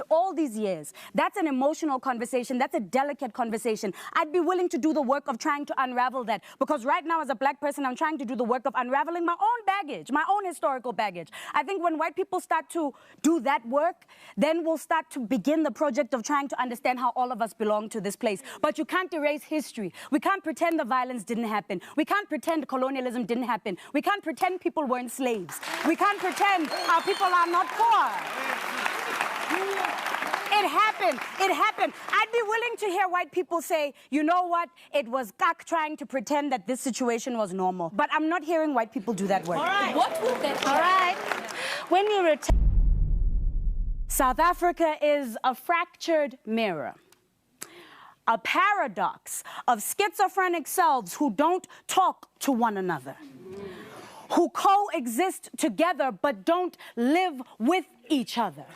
all these years. That's an emotional conversation. That's a delicate conversation. I'd be willing to do the work of trying to unravel that, because right now as a black person, I'm trying to do the work of unraveling my own baggage, my own historical baggage. I think when white people start to do that work, then we'll start to begin the project of trying to understand how all of us belong to this place. But you can't erase history. We can't pretend the violence didn't happen. We can't pretend colonialism didn't happen. We can't pretend people weren't slaves. We can't pretend our people are not poor. It happened. It happened. I'd be willing to hear white people say, you know what, it was Kak trying to pretend that this situation was normal. But I'm not hearing white people do that work. All right. What would that be? All right. When you return, South Africa is a fractured mirror, a paradox of schizophrenic selves who don't talk to one another, who coexist together but don't live with each other.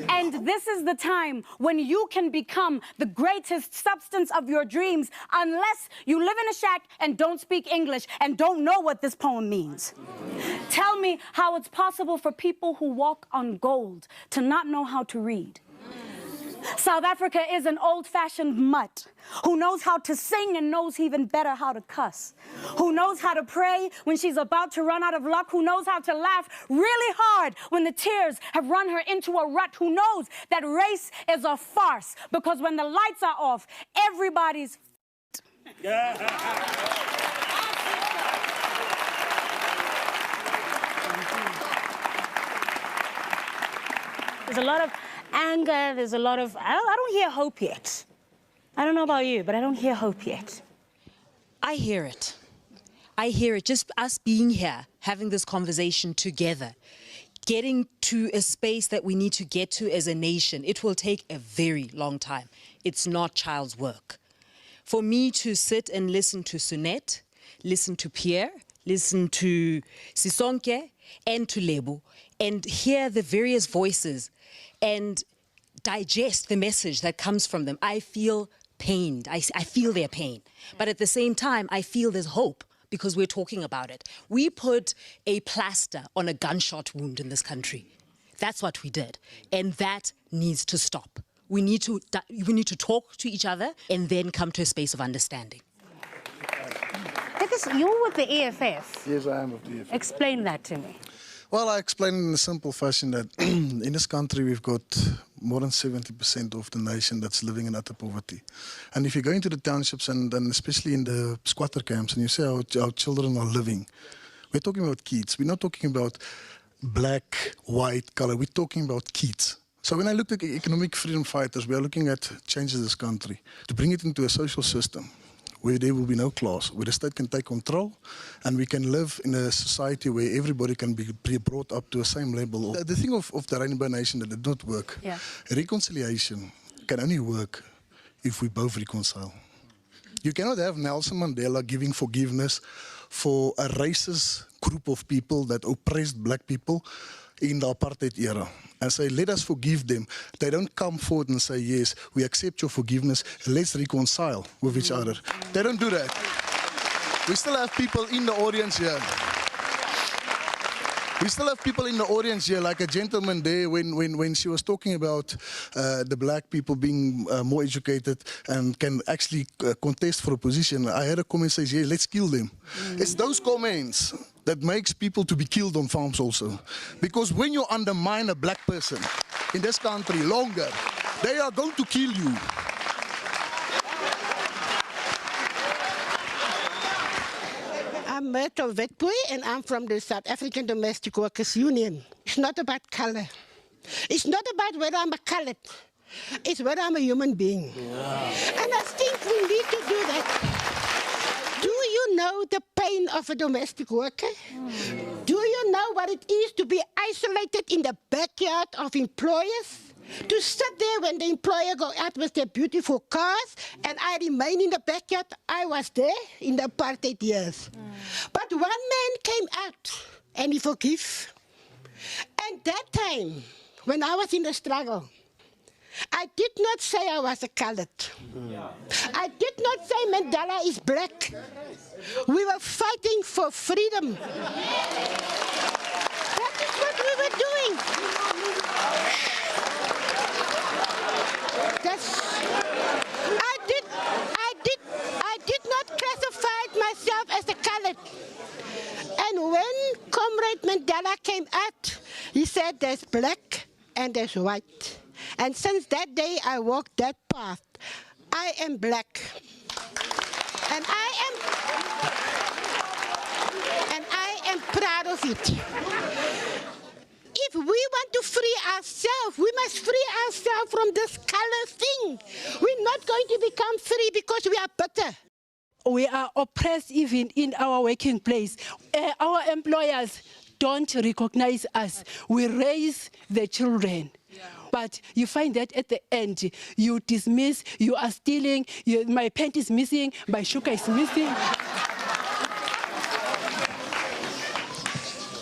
And this is the time when you can become the greatest substance of your dreams, unless you live in a shack and don't speak English and don't know what this poem means. Tell me how it's possible for people who walk on gold to not know how to read. South Africa is an old-fashioned mutt who knows how to sing and knows even better how to cuss, who knows how to pray when she's about to run out of luck, who knows how to laugh really hard when the tears have run her into a rut, who knows that race is a farce because when the lights are off, everybody's There's a lot of anger, there's a lot of... I don't hear hope yet. I don't know about you, but I don't hear hope yet. I hear it. I hear it. Just us being here, having this conversation together, getting to a space that we need to get to as a nation, it will take a very long time. It's not child's work. For me to sit and listen to Sunette, listen to Pierre, listen to Sisonke, and to Lebo, and hear the various voices and digest the message that comes from them, I feel pained. I feel their pain. But at the same time, I feel there's hope because we're talking about it. We put a plaster on a gunshot wound in this country. That's what we did. And that needs to stop. We need to talk to each other and then come to a space of understanding. You're with the EFF. Yes, I am with the EFF. Explain that to me. Well, I explain in a simple fashion that in this country we've got more than 70% of the nation that's living in utter poverty. And if you go into the townships and especially in the squatter camps and you say how our children are living, we're talking about kids. We're not talking about black, white, color. We're talking about kids. So when I look at economic freedom fighters, we are looking at changes this country to bring it into a social system where there will be no class, where the state can take control and we can live in a society where everybody can be brought up to the same level. The thing of the Rainbow Nation that did not work, reconciliation can only work if we both reconcile. You cannot have Nelson Mandela giving forgiveness for a racist group of people that oppressed black people in the apartheid era and say, let us forgive them. They don't come forward and say, yes, we accept your forgiveness, let's reconcile with each other. They don't do that. We still have people in the audience here. We still have people in the audience here, like a gentleman there when she was talking about the black people being more educated and can actually contest for a position. I had a comment say, yeah, let's kill them. It's those comments that makes people to be killed on farms also. Because when you undermine a black person in this country longer, they are going to kill you. I'm Myrtle Wetboy and I'm from the South African Domestic Workers Union. It's not about color. It's not about whether I'm a colored. It's whether I'm a human being. And I think we need to do that. Do you know the pain of a domestic worker? Do you know what it is to be isolated in the backyard of employers? To sit there when the employer go out with their beautiful cars and I remain in the backyard. I was there in the apartheid years. But one man came out and he forgave. And that time, when I was in the struggle, I did not say I was a colored. I did not say Mandela is black. We were fighting for freedom. That is what we were doing. I did not classify myself as a colored. And when Comrade Mandela came out, he said there's black and there's white. And since that day I walked that path. I am black. And I am proud of it. If we want to free ourselves, we must free ourselves from this color thing. We're not going to become free because we are bitter. We are oppressed even in our working place. Our employers don't recognize us. We raise the children. But you find that at the end, you dismiss, you are stealing, my pant is missing, my sugar is missing.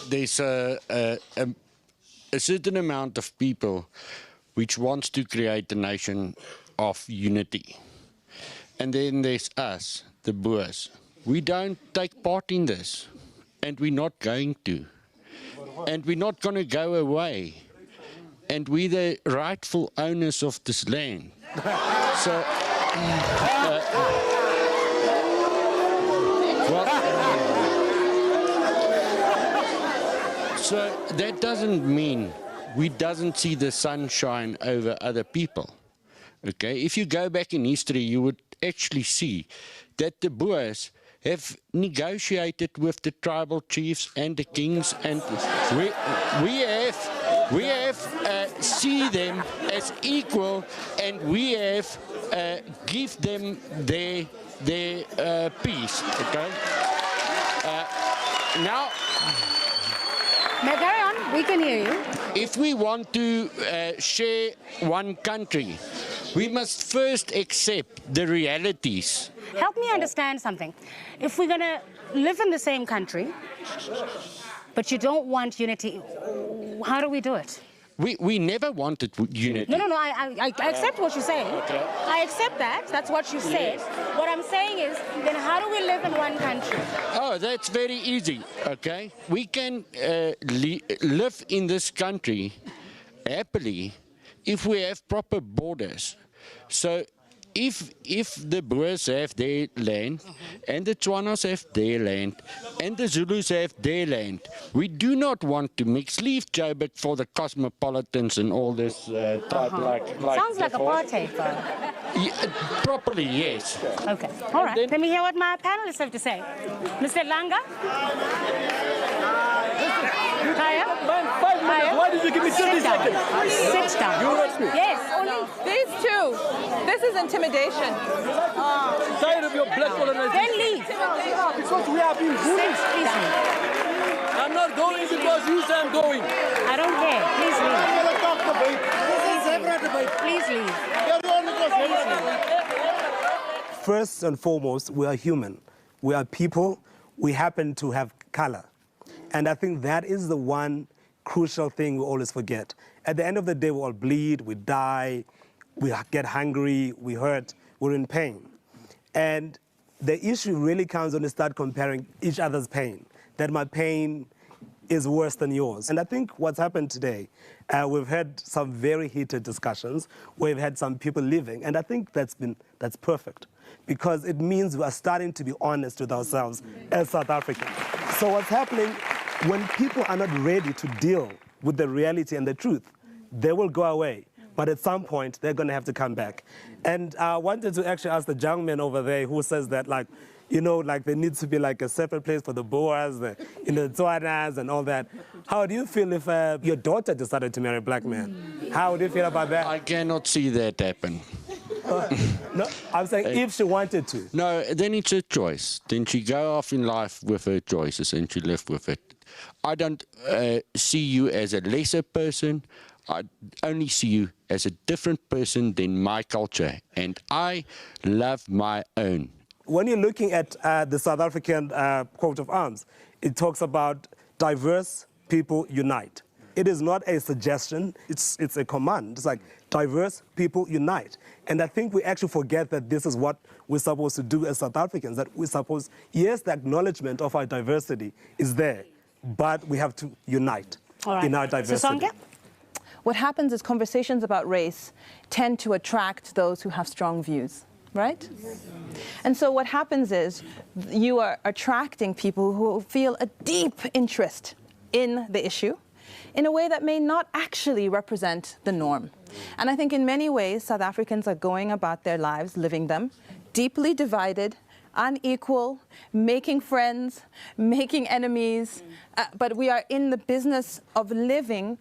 There's a certain amount of people which wants to create a nation of unity. And then there's us, the Boers. We don't take part in this, and we're not going to. And we're not going to go away. And we're the rightful owners of this land. So, so that doesn't mean we doesn't see the sunshine over other people. Okay, if you go back in history, you would actually see that the Boers have negotiated with the tribal chiefs and the kings, and we have see them as equal, and we have give them their peace. Okay. Now, Carry on, we can hear you. if we want to share one country, we must first accept the realities. Help me understand something. If we're going to live in the same country, but you don't want unity, how do we do it? We never wanted unity. No, I accept what you're saying. Okay. I accept that. That's what you said. What I'm saying is, then how do we live in one country? Oh, that's very easy, okay? We can live in this country happily if we have proper borders. So if the Boers have their land, and the Tswanas have their land, and the Zulus have their land, we do not want to mix. Leave Joburg for the cosmopolitans and all this type like Sounds like apartheid, though. Yeah, properly, yes. Okay, all right. Let me hear what my panelists have to say. Mr. Langa? Why did you give me 30 seconds? Sit down. You heard me. Yes, only These two. This is intimidation. Tired of your black colonization. then leave. Because we are being bullied. Please leave. I'm not going because you say I'm going. I don't care. Please leave. Please leave. First and foremost, we are human. We are people. We happen to have color. And I think that is the one crucial thing we always forget. At the end of the day, we all bleed, we die, we get hungry, we hurt, we're in pain. And the issue really comes when we start comparing each other's pain, that my pain is worse than yours. And I think what's happened today, we've had some very heated discussions, we've had some people leaving, and I think that's perfect, because it means we are starting to be honest with ourselves as South Africans. So what's happening, when people are not ready to deal with the reality and the truth, they will go away. But at some point, they're going to have to come back. And I wanted to actually ask the young man over there who says that, like, you know, like there needs to be like a separate place for the Boers, the Tswanas and all that. How do you feel if your daughter decided to marry a black man? How do you feel about that? I cannot see that happen. No, I'm saying if she wanted to. No, then it's a choice. Then she go off in life with her choices and she live with it. I don't see you as a lesser person. I only see you as a different person than my culture. And I love my own. When you're looking at the South African coat of arms, it talks about diverse people unite. It is not a suggestion, it's a command. It's like diverse people unite. And I think we actually forget that this is what we're supposed to do as South Africans, that we're supposed, yes, the acknowledgement of our diversity is there, but we have to unite in our diversity. Sisonke? what happens is conversations about race tend to attract those who have strong views, right? And so what happens is you are attracting people who feel a deep interest in the issue in a way that may not actually represent the norm. And I think in many ways, South Africans are going about their lives, living them, deeply divided, unequal, making friends, making enemies, but we are in the business of living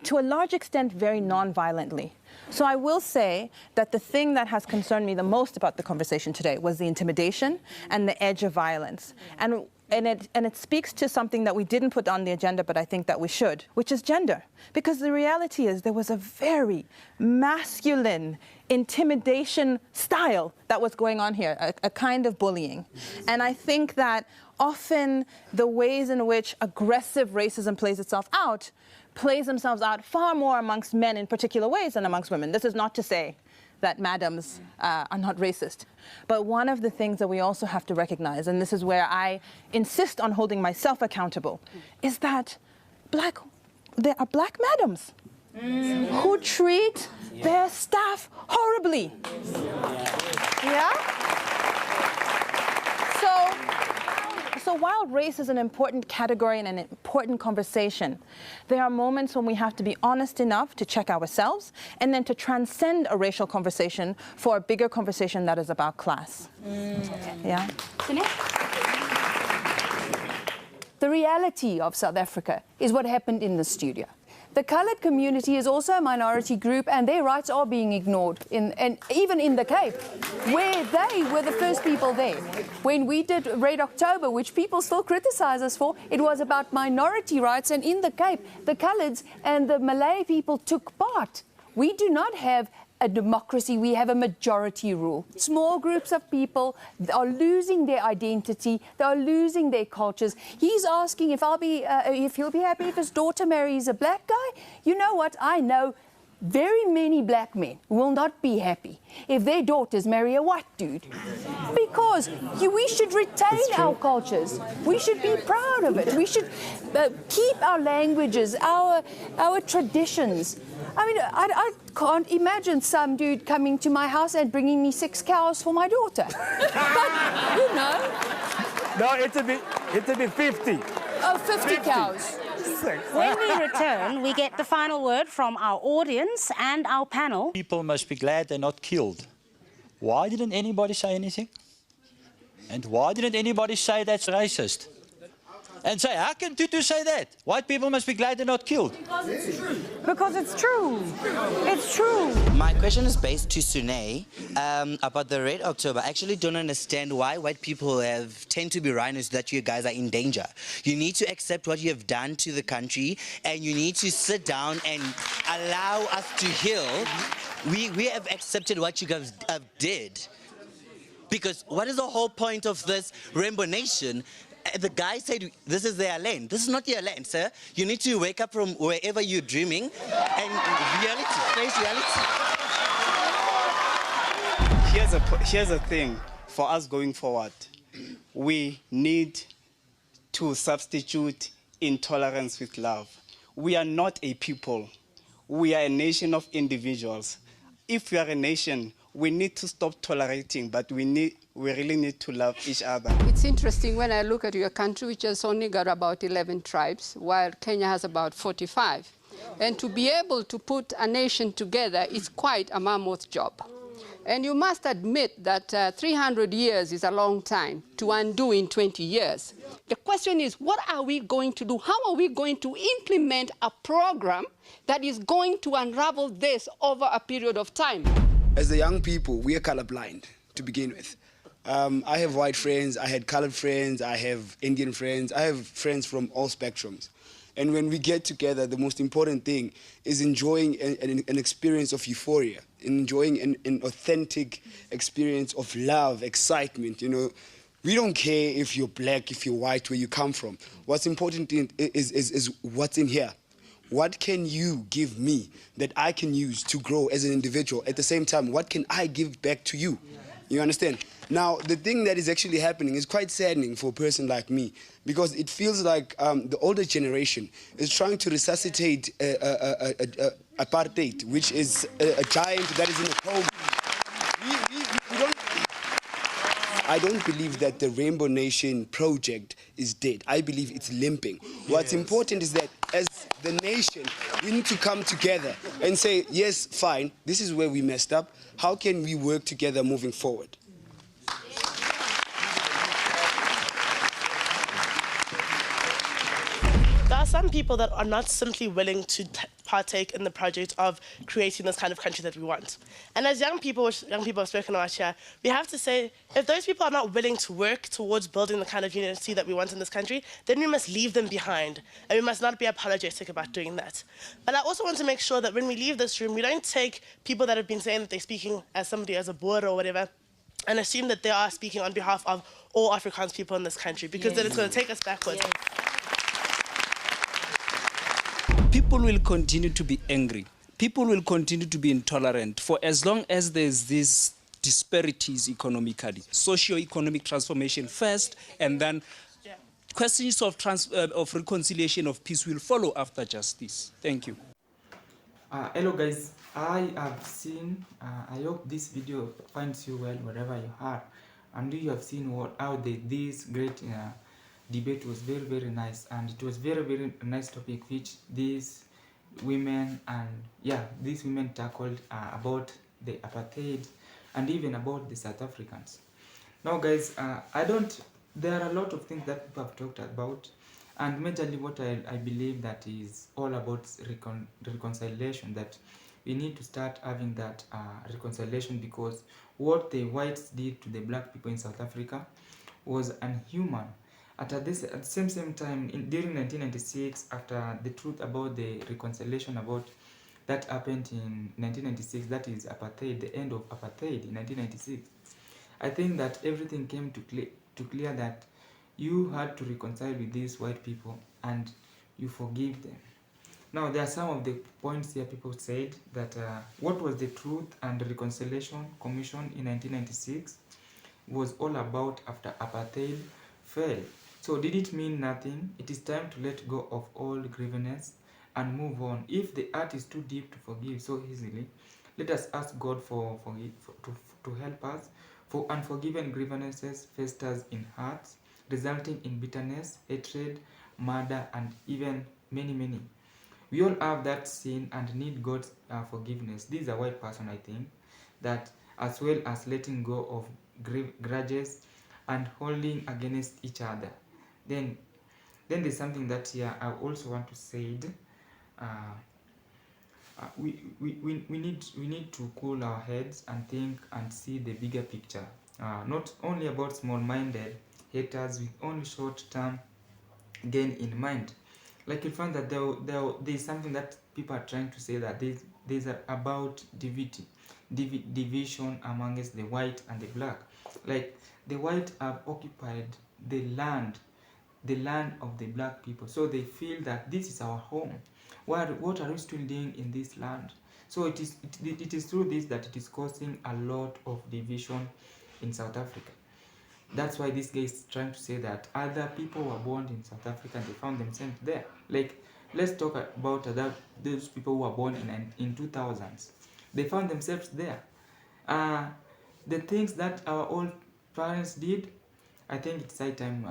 to a large extent very non-violently. So I will say that the thing that has concerned me the most about the conversation today was the intimidation and the edge of violence. And it speaks to something that we didn't put on the agenda, but I think that we should, which is gender. Because the reality is there was a very masculine intimidation style that was going on here, a kind of bullying. And I think that often the ways in which aggressive racism plays themselves out far more amongst men in particular ways than amongst women. This is not to say that madams are not racist. But one of the things that we also have to recognize, and this is where I insist on holding myself accountable, is that there are black madams who treat their staff horribly. Yeah? So while race is an important category and an important conversation, there are moments when we have to be honest enough to check ourselves and then to transcend a racial conversation for a bigger conversation that is about class. Yeah? The reality of South Africa is what happened in the studio. The coloured community is also a minority group and their rights are being ignored, and even in the Cape, where they were the first people there. When we did Red October, which people still criticise us for, it was about minority rights, and in the Cape, the coloureds and the Malay people took part. We do not have a democracy, we have a majority rule. Small groups of people are losing their identity, they are losing their cultures. He's asking if he'll be happy if his daughter marries a black guy. You know what? I know very many black men will not be happy if their daughters marry a white dude. Because we should retain our cultures. We should be proud of it. We should keep our languages, our traditions. I mean, I can't imagine some dude coming to my house and bringing me 6 cows for my daughter. But, you know. No, it'll be 50. Oh, 50 cows. When we return, we get the final word from our audience and our panel. People must be glad they're not killed. Why didn't anybody say anything? And why didn't anybody say that's racist? And say, how can Tutu say that? White people must be glad they're not killed. Because it's true. Because it's true. It's true. My question is based to Sune about the Red October. I actually don't understand why white people tend to be rhinos that you guys are in danger. You need to accept what you have done to the country and you need to sit down and allow us to heal. We have accepted what you guys did. Because what is the whole point of this Rainbow Nation? The guy said, this is their land. This is not your land, sir. You need to wake up from wherever you're dreaming and face reality. Here's a thing for us going forward. We need to substitute intolerance with love. We are not a people. We are a nation of individuals. If we are a nation, we need to stop tolerating, but we really need to love each other. It's interesting when I look at your country, which has only got about 11 tribes, while Kenya has about 45. And to be able to put a nation together is quite a mammoth job. And you must admit that 300 years is a long time to undo in 20 years. The question is, what are we going to do? How are we going to implement a program that is going to unravel this over a period of time? As the young people, we are colorblind to begin with. I have white friends, I had colored friends, I have Indian friends, I have friends from all spectrums. And when we get together, the most important thing is enjoying an experience of euphoria, enjoying an authentic experience of love, excitement, you know. We don't care if you're black, if you're white, where you come from. What's important is what's in here. What can you give me that I can use to grow as an individual? At the same time, what can I give back to you? You understand? Now, the thing that is actually happening is quite saddening for a person like me, because it feels like the older generation is trying to resuscitate apartheid, which is a giant that is in a coma. I don't believe that the Rainbow Nation project is dead. I believe it's limping. What's important is that as the nation, we need to come together and say, yes, fine, this is where we messed up. How can we work together moving forward? There are some people that are not simply willing to partake in the project of creating this kind of country that we want. And as young people, which young people have spoken about here, we have to say, if those people are not willing to work towards building the kind of unity that we want in this country, then we must leave them behind. And we must not be apologetic about doing that. But I also want to make sure that when we leave this room, we don't take people that have been saying that they're speaking as somebody as a Boer or whatever, and assume that they are speaking on behalf of all Afrikaans people in this country, because then it's going to take us backwards. People will continue to be angry. People will continue to be intolerant for as long as there's these disparities economically. Socio-economic transformation first, and then questions of reconciliation, of peace will follow after justice. Thank you. Hello guys, I have seen, I hope this video finds you well wherever you are, and you have seen how this great debate was very nice, and it was very nice topic which these women tackled about the apartheid and even about the South Africans. Now guys, there are a lot of things that people have talked about, and majorly what I believe that is all about reconciliation, that we need to start having that reconciliation, because what the whites did to the black people in South Africa was inhuman. At the same time, during 1996, after the truth about the reconciliation about that happened in 1996, that is apartheid, the end of apartheid in 1996, I think that everything came to clear that you had to reconcile with these white people and you forgive them. Now, there are some of the points here people said that what was the Truth and Reconciliation Commission in 1996 was all about after apartheid fell. So did it mean nothing? It is time to let go of all grievances and move on. If the heart is too deep to forgive so easily, let us ask God to help us, for unforgiven grievances festers in hearts, resulting in bitterness, hatred, murder, and even many. We all have that sin and need God's forgiveness. This is a white person, I think, that as well as letting go of grudges and holding against each other. Then there's something that here I also want to say. We need to cool our heads and think and see the bigger picture. Not only about small-minded haters with only short-term gain in mind. Like you find that there's something that people are trying to say, that there's about division amongst the white and the black. Like the white have occupied the land of the black people, so they feel that this is our home. What are we still doing in this land? So it is through this that it is causing a lot of division in South Africa. That's why this guy is trying to say that other people were born in South Africa and they found themselves there. Like, let's talk about those people who were born in 2000s. They found themselves there. The things that our old parents did, I think it's high time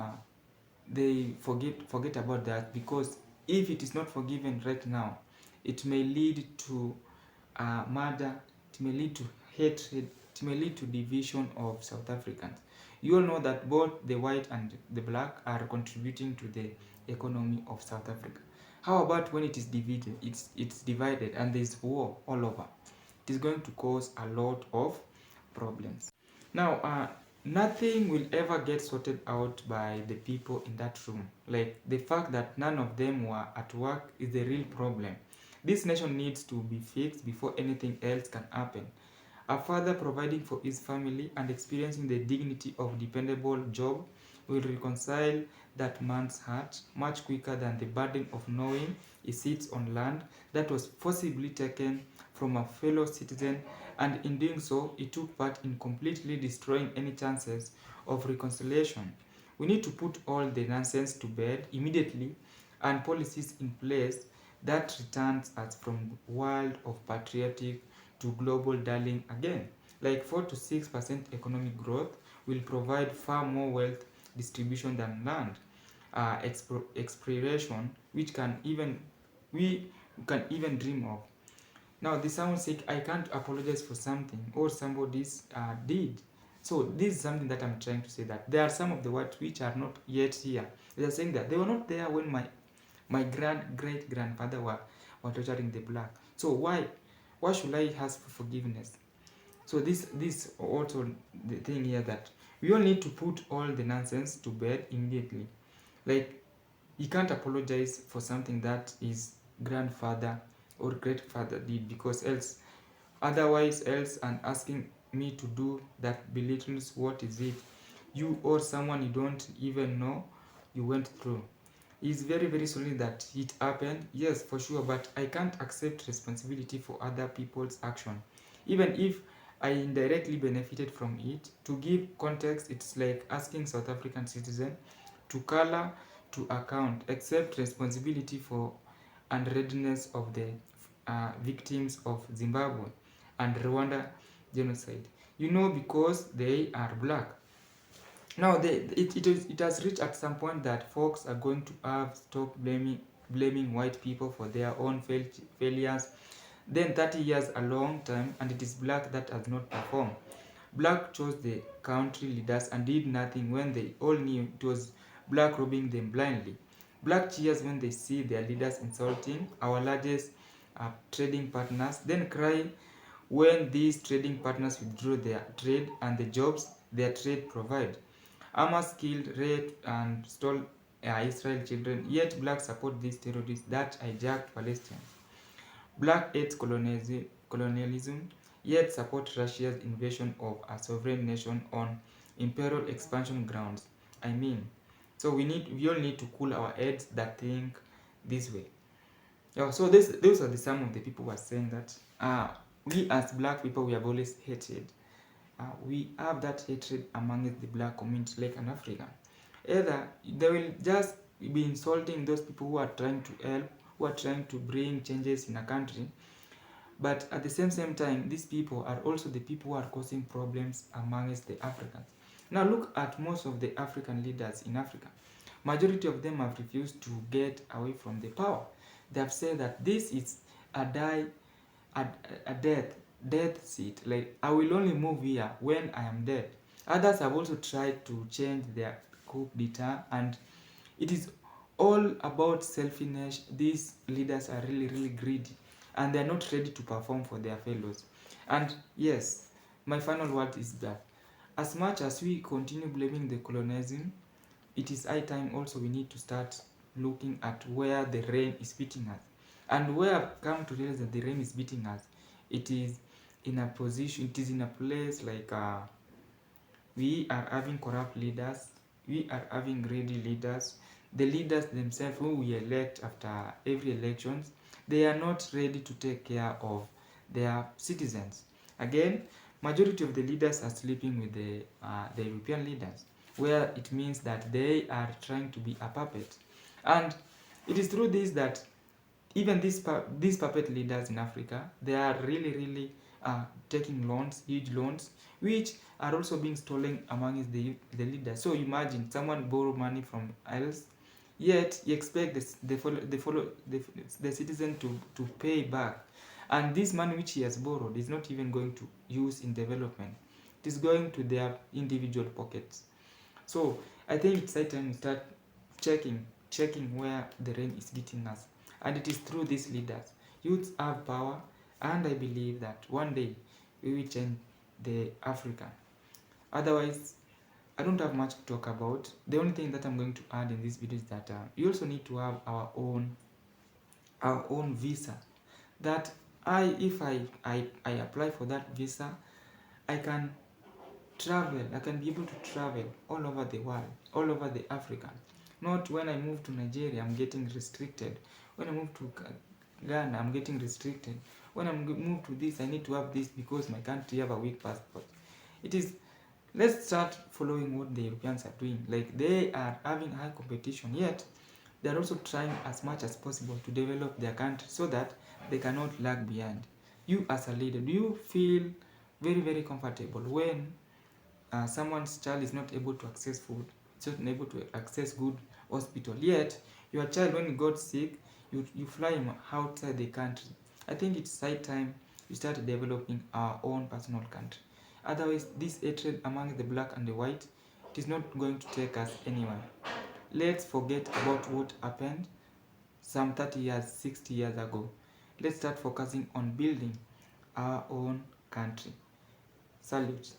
they forget about that, because if it is not forgiven right now, it may lead to murder, it may lead to hatred, it may lead to division of South Africans. You all know that both the white and the black are contributing to the economy of South Africa. How about when it is divided? It's divided and there's war all over. It is going to cause a lot of problems. Now, nothing will ever get sorted out by the people in that room. Like, the fact that none of them were at work is the real problem. This nation needs to be fixed before anything else can happen. A father providing for his family and experiencing the dignity of dependable job will reconcile that man's heart much quicker than the burden of knowing it sits on land that was forcibly taken from a fellow citizen, and in doing so, it took part in completely destroying any chances of reconciliation. We need to put all the nonsense to bed immediately and policies in place that returns us from the world of patriotic to global darling again. Like 4 to 6% economic growth will provide far more wealth distribution than land expiration, which we can even dream of. Now, the someone said, I can't apologize for something or somebody's did. So this is something that I'm trying to say, that there are some of the words which are not yet here. They are saying that they were not there when my great grandfather were torturing the black. So why should I ask for forgiveness? So this also the thing here, that we all need to put all the nonsense to bed immediately. Like, you can't apologize for something that his grandfather or great father did, because else and asking me to do that belittles what is it you or someone you don't even know you went through. It's very, very sorry that it happened, yes, for sure, but I can't accept responsibility for other people's action, even if I indirectly benefited from it. To give context, it's like asking South African citizen to color to account, accept responsibility for unreadiness of the victims of Zimbabwe and Rwanda genocide. Because they are black. Now, it has reached at some point that folks are going to have stop blaming white people for their own failures. Then 30 years a long time, and it is black that has not performed. Black chose the country leaders and did nothing when they all knew it was black robbing them blindly. Black cheers when they see their leaders insulting our largest trading partners, then cry when these trading partners withdraw their trade and the jobs their trade provide. Hamas killed, raped, and stole Israel children, yet blacks support these terrorists that hijacked Palestinians. Black hates colonialism, yet support Russia's invasion of a sovereign nation on imperial expansion grounds. So we all need to cool our heads that think this way. Yeah, so those are some of the people who are saying that we as black people, we have always hated. We have that hatred among the black community, like an African. Either they will just be insulting those people who are trying to help, who are trying to bring changes in a country, but at the same time, these people are also the people who are causing problems amongst the Africans. Now look at most of the African leaders in Africa. Majority of them have refused to get away from the power. They have said that this is a death seat. Like, I will only move here when I am dead. Others have also tried to change their coup d'etat, and it is all about selfishness. These leaders are really, really greedy, and they are not ready to perform for their fellows. And yes, my final word is that as much as we continue blaming the colonialism, it is high time also we need to start looking at where the rain is beating us. And where I've come to realize that the rain is beating us, it is in a place like we are having corrupt leaders, we are having greedy leaders. The leaders themselves who we elect after every election, they are not ready to take care of their citizens. Again, majority of the leaders are sleeping with the European leaders, where it means that they are trying to be a puppet. And it is through this that even these puppet leaders in Africa, they are really, really taking loans, huge loans, which are also being stolen among the leaders. So imagine someone borrow money from else, yet you expect the citizen to pay back. And this money which he has borrowed is not even going to use in development. It is going to their individual pockets. So I think it's time to start checking where the rain is beating us. And it is through these leaders. Youths have power, and I believe that one day we will change the Africa. Otherwise, I don't have much to talk about. The only thing that I'm going to add in this video is that we also need to have our own visa. That if I apply for that visa, I can travel. I can be able to travel all over the world, all over the Africa. Not when I move to Nigeria, I'm getting restricted. When I move to Ghana, I'm getting restricted. When I move to this, I need to have this because my country have a weak passport. It is, let's start following what the Europeans are doing. Like, they are having high competition, yet they are also trying as much as possible to develop their country so that they cannot lag behind. You as a leader, do you feel very, very comfortable when someone's child is not able to access food, it's not able to access good hospital, yet your child, when he got sick, you fly him outside the country? I think it's high time we start developing our own personal country. Otherwise, this hatred among the black and the white, it is not going to take us anywhere. Let's forget about what happened some 30 years, 60 years ago. Let's start focusing on building our own country. Salute.